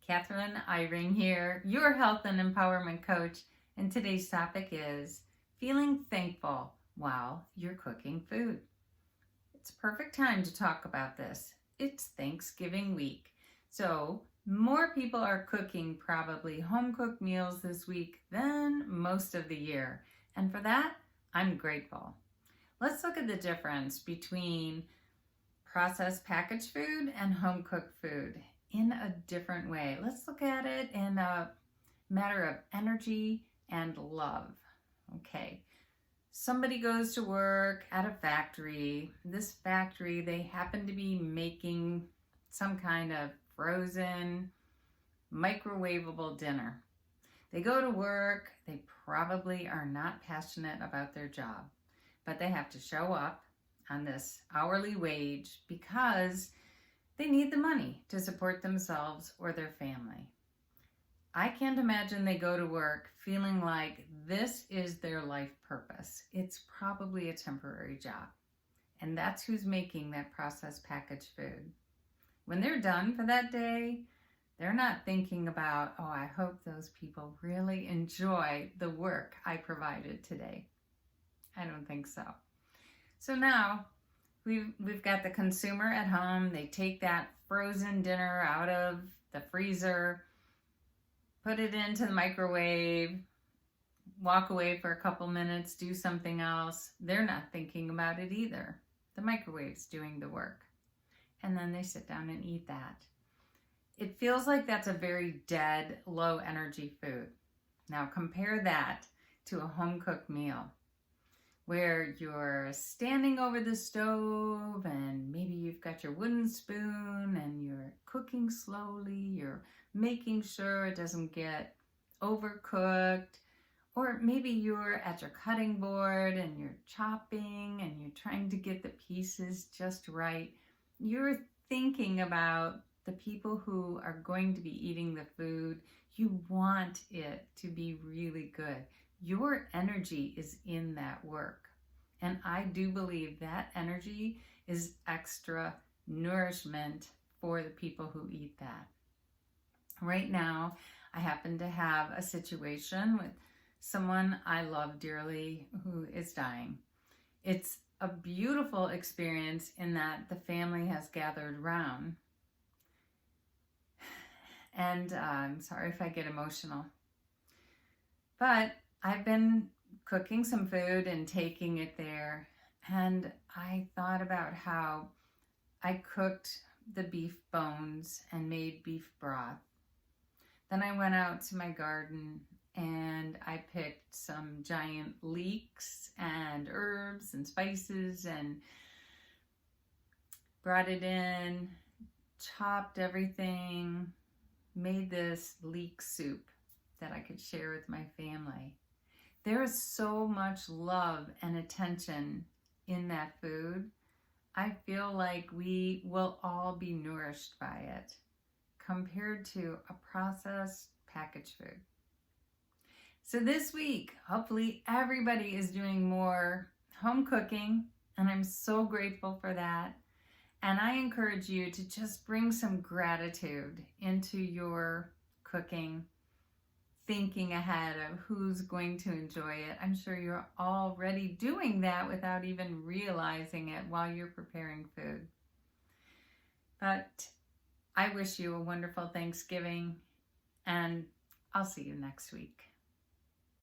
Kathryn Eyring here, your health and empowerment coach, and today's topic is feeling thankful while you're cooking food. It's a perfect time to talk about this. It's Thanksgiving week, so more people are cooking probably home-cooked meals this week than most of the year, and for that, I'm grateful. Let's look at the difference between processed packaged food and home-cooked food in a different way. Let's look at it in a matter of energy and love. Okay, somebody goes to work at a factory. This factory, they happen to be making some kind of frozen, microwavable dinner. They go to work, they probably are not passionate about their job, but they have to show up on this hourly wage because they need the money to support themselves or their family. I can't imagine they go to work feeling like this is their life purpose. It's probably a temporary job. And that's who's making that processed packaged food. When they're done for that day, they're not thinking about, oh, I hope those people really enjoy the work I provided today. I don't think so. So now we've got the consumer at home. They take that frozen dinner out of the freezer, put it into the microwave, walk away for a couple minutes, do something else. They're not thinking about it either. The microwave's doing the work. And then they sit down and eat that. It feels like that's a very dead, low energy food. Now compare that to a home-cooked meal, where you're standing over the stove and maybe you've got your wooden spoon and you're cooking slowly, you're making sure it doesn't get overcooked, or maybe you're at your cutting board and you're chopping and you're trying to get the pieces just right. You're thinking about the people who are going to be eating the food. You want it to be really good. Your energy is in that work. And I do believe that energy is extra nourishment for the people who eat that. Right now, I happen to have a situation with someone I love dearly who is dying. It's a beautiful experience in that the family has gathered around. And I'm sorry if I get emotional. But I've been cooking some food and taking it there, and I thought about how I cooked the beef bones and made beef broth. Then I went out to my garden and I picked some giant leeks and herbs and spices and brought it in, chopped everything, made this leek soup that I could share with my family. There is so much love and attention in that food. I feel like we will all be nourished by it compared to a processed packaged food. So this week, hopefully everybody is doing more home cooking, and I'm so grateful for that. And I encourage you to just bring some gratitude into your cooking, thinking ahead of who's going to enjoy it. I'm sure you're already doing that without even realizing it while you're preparing food. But I wish you a wonderful Thanksgiving, and I'll see you next week.